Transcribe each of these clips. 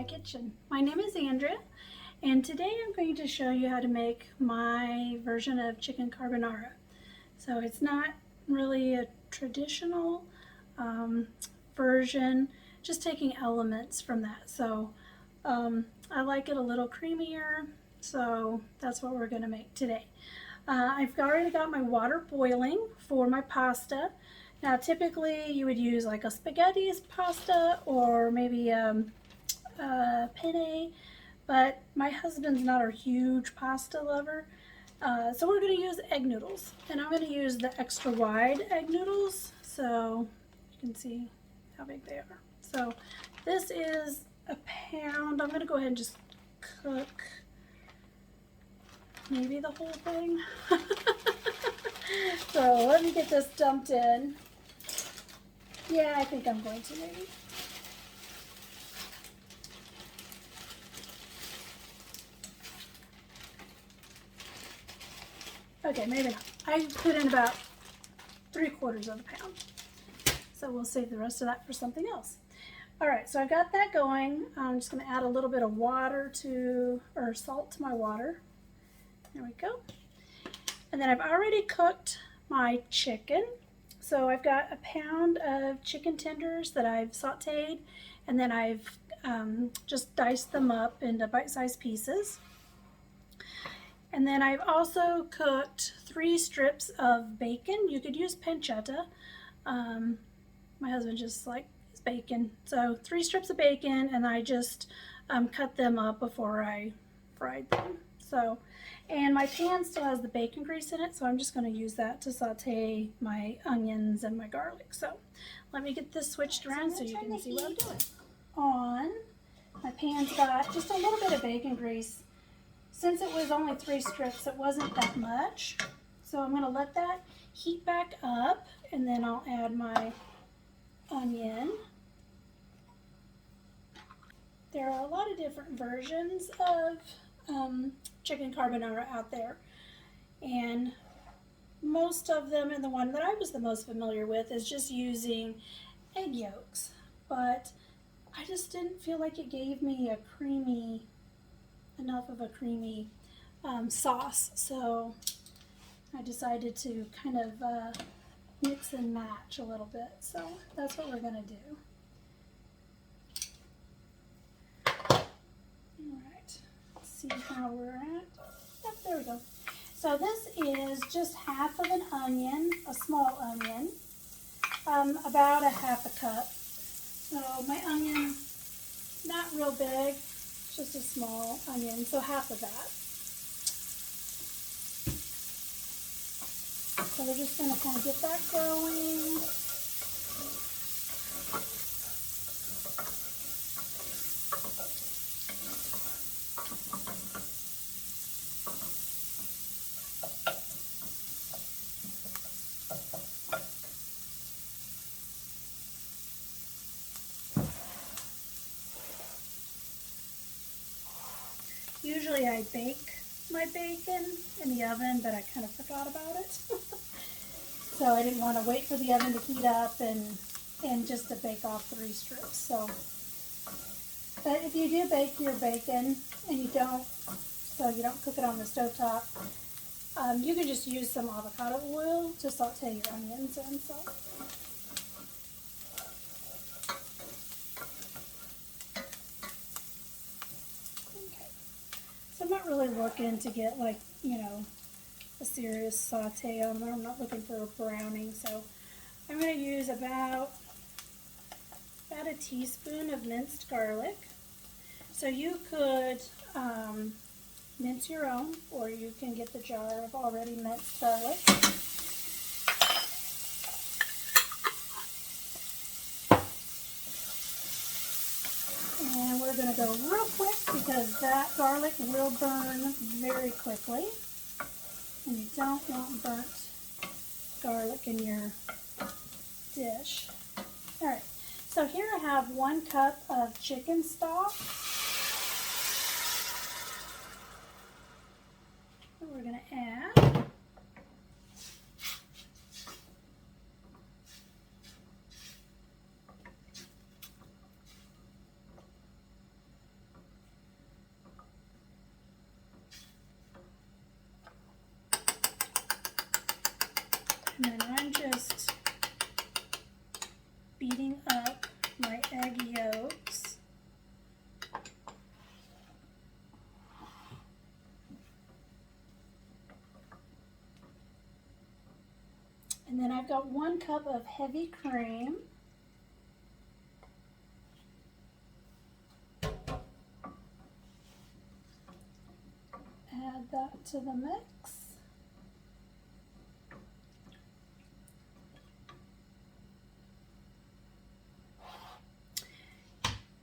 my kitchen. My name is Andrea, and today I'm going to show you how to make my version of chicken carbonara. So it's not really a traditional version, just taking elements from that. So I like it a little creamier, so that's what we're going to make today. I've already got my water boiling for my pasta. Now typically you would use like a spaghetti pasta or maybe penne, but my husband's not a huge pasta lover. So we're going to use egg noodles, and I'm going to use the extra wide egg noodles so you can see how big they are. So this is a pound. I'm going to go ahead and just cook maybe the whole thing. So let me get this dumped in. Yeah, I think I'm going to maybe. Okay, maybe not. I put in about 3/4 of a pound. So we'll save the rest of that for something else. All right, so I've got that going. I'm just gonna add a little bit of salt to my water. There we go. And then I've already cooked my chicken. So I've got a pound of chicken tenders that I've sauteed, and then I've just diced them up into bite-sized pieces. And then I've also cooked 3 strips of bacon. You could use pancetta. My husband just likes bacon. So 3 strips of bacon, and I just cut them up before I fried them. So, and my pan still has the bacon grease in it, so I'm just going to use that to saute my onions and my garlic. So let me get this switched around so you can see what I'm doing. On, my pan's got just a little bit of bacon grease. Since it was only 3 strips, it wasn't that much. So I'm going to let that heat back up, and then I'll add my onion. There are a lot of different versions of chicken carbonara out there, and most of them, and the one that I was the most familiar with, is just using egg yolks. But I just didn't feel like it gave me enough of a creamy sauce, so I decided to kind of mix and match a little bit. So that's what we're going to do. Alright, let's see how we're at. Yep, there we go. So this is just half of an onion, a small onion, about a half a cup. So my onion, not real big, just a small onion, so half of that. So we're just going to kind of get that going. Usually I bake my bacon in the oven, but I kind of forgot about it. So I didn't want to wait for the oven to heat up and just to bake off 3 strips. So, but if you do bake your bacon and you don't cook it on the stovetop, you can just use some avocado oil to saute your onions in. So. I'm not really looking to get like, a serious saute on there. I'm not looking for a browning, so I'm going to use about a teaspoon of minced garlic. So you could mince your own, or you can get the jar of already minced garlic. And we're going to go real quick because that garlic will burn very quickly. And you don't want burnt garlic in your dish. Alright, so here I have 1 cup of chicken stock. That we're going to add. got 1 cup of heavy cream. Add that to the mix.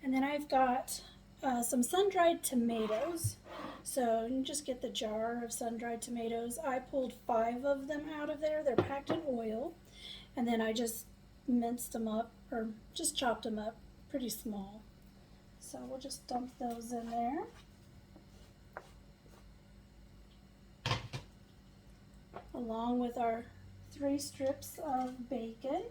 And then I've got some sun-dried tomatoes. So you can just get the jar of sun-dried tomatoes. I pulled 5 of them out of there. They're packed in oil. And then I just minced them up, or just chopped them up pretty small. So we'll just dump those in there. Along with our 3 strips of bacon.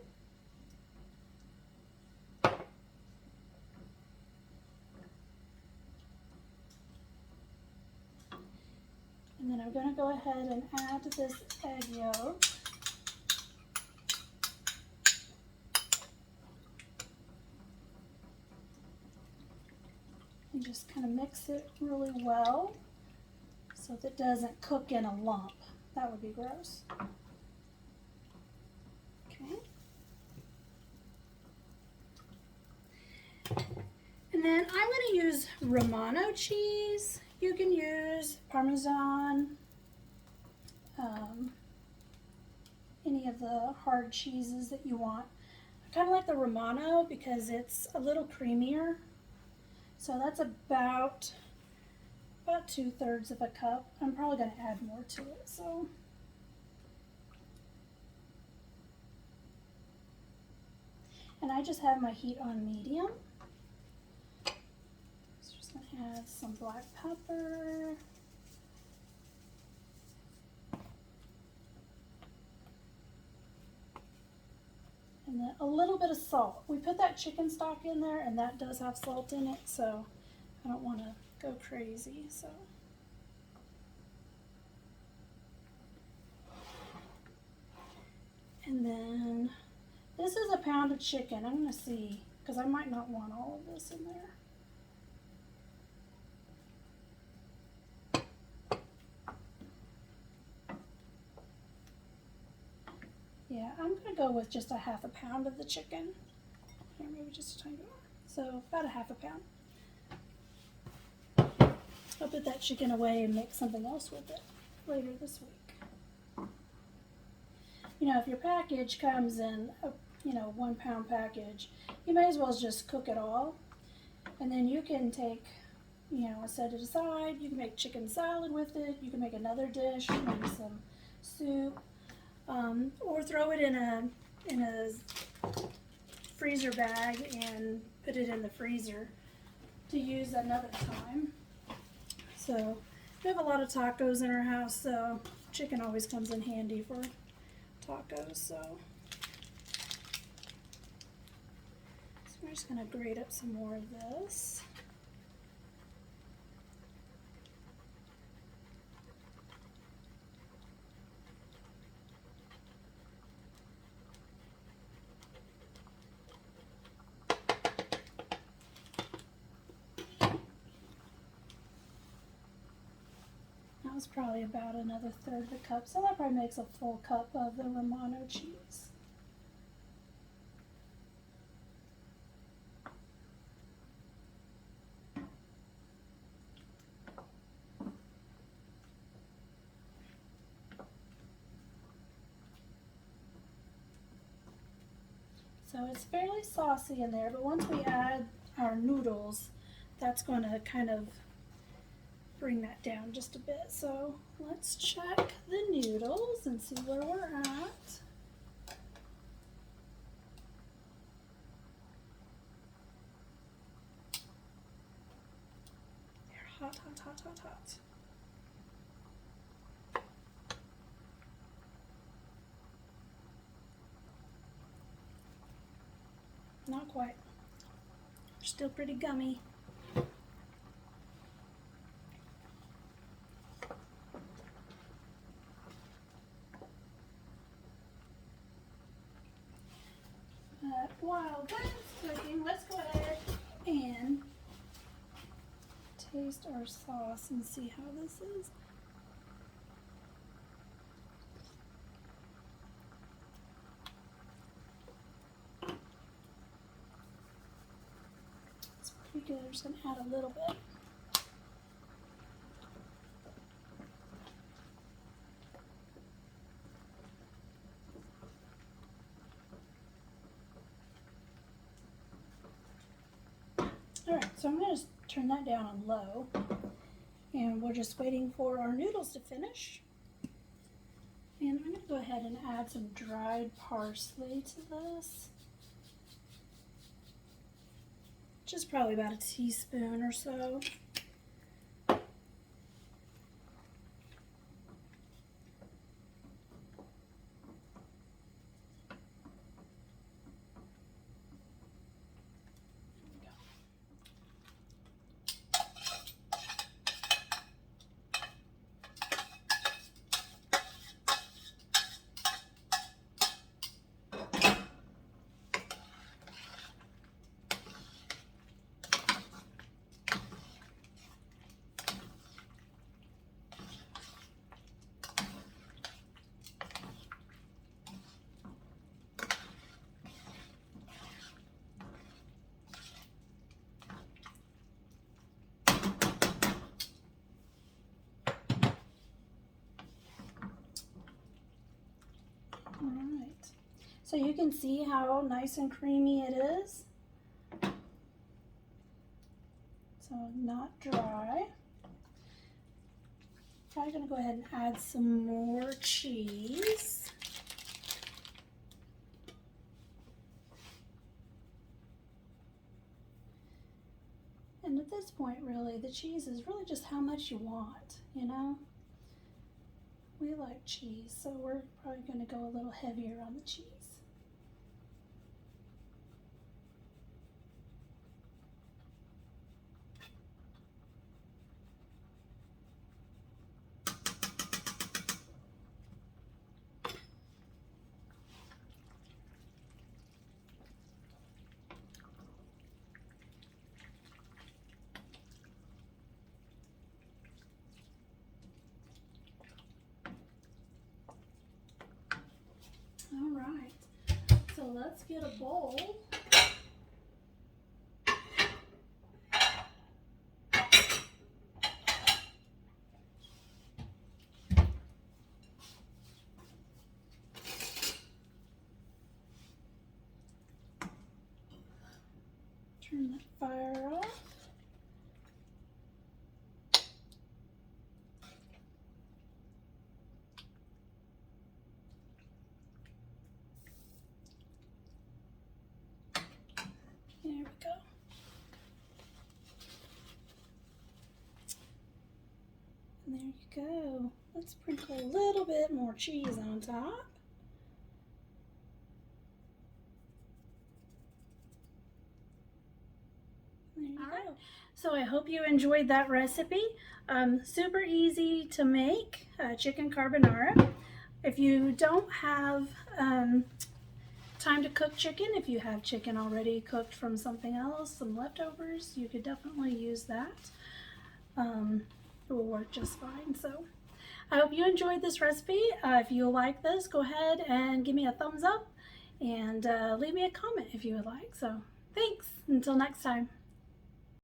And then I'm going to go ahead and add this egg yolk. And just kind of mix it really well so that it doesn't cook in a lump. That would be gross. Okay. And then I'm going to use Romano cheese. You can use Parmesan, any of the hard cheeses that you want. I kind of like the Romano because it's a little creamier. So that's about 2/3 of a cup. I'm probably going to add more to it. So and I just have my heat on medium. So just going to add some black pepper. And then a little bit of salt. We put that chicken stock in there and that does have salt in it, so I don't want to go crazy. So and then this is a pound of chicken. I'm going to see, because I might not want all of this in there. Yeah, I'm going to go with just a 1/2 pound of the chicken. Or maybe just a tiny bit more. So about a 1/2 pound. I'll put that chicken away and make something else with it later this week. You know, if your package comes in a 1 pound package, you may as well just cook it all. And then you can take, set it aside. You can make chicken salad with it. You can make another dish, maybe some soup. Or throw it in a freezer bag and put it in the freezer to use another time. So we have a lot of tacos in our house, so chicken always comes in handy for tacos. So we're just going to grate up some more of this. That was probably about another 1/3 of a cup, so that probably makes a full cup of the Romano cheese. So it's fairly saucy in there, but once we add our noodles, that's going to kind of bring that down just a bit. So let's check the noodles and see where we're at. They're hot, hot, hot, hot, hot. Not quite. They're still pretty gummy. While that's cooking, let's go ahead and taste our sauce and see how this is. Pretty good. I'm just going to add a little bit. Alright, so I'm going to turn that down on low, and we're just waiting for our noodles to finish. And I'm going to go ahead and add some dried parsley to this. Just probably about a teaspoon or so. Alright, so you can see how nice and creamy it is. So not dry. Probably going to go ahead and add some more cheese. And at this point, really, the cheese is really just how much you want, you know? We like cheese, so we're probably going to go a little heavier on the cheese. All right, so let's get a bowl. Turn that fire off. There we go. And there you go. Let's sprinkle a little bit more cheese on top. There you go. So I hope you enjoyed that recipe. Super easy to make, chicken carbonara. If you don't have time to cook chicken, if you have chicken already cooked from something else, some leftovers, you could definitely use that. It will work just fine. So I hope you enjoyed this recipe. If you like this, go ahead and give me a thumbs up and leave me a comment if you would like. So thanks. Until next time.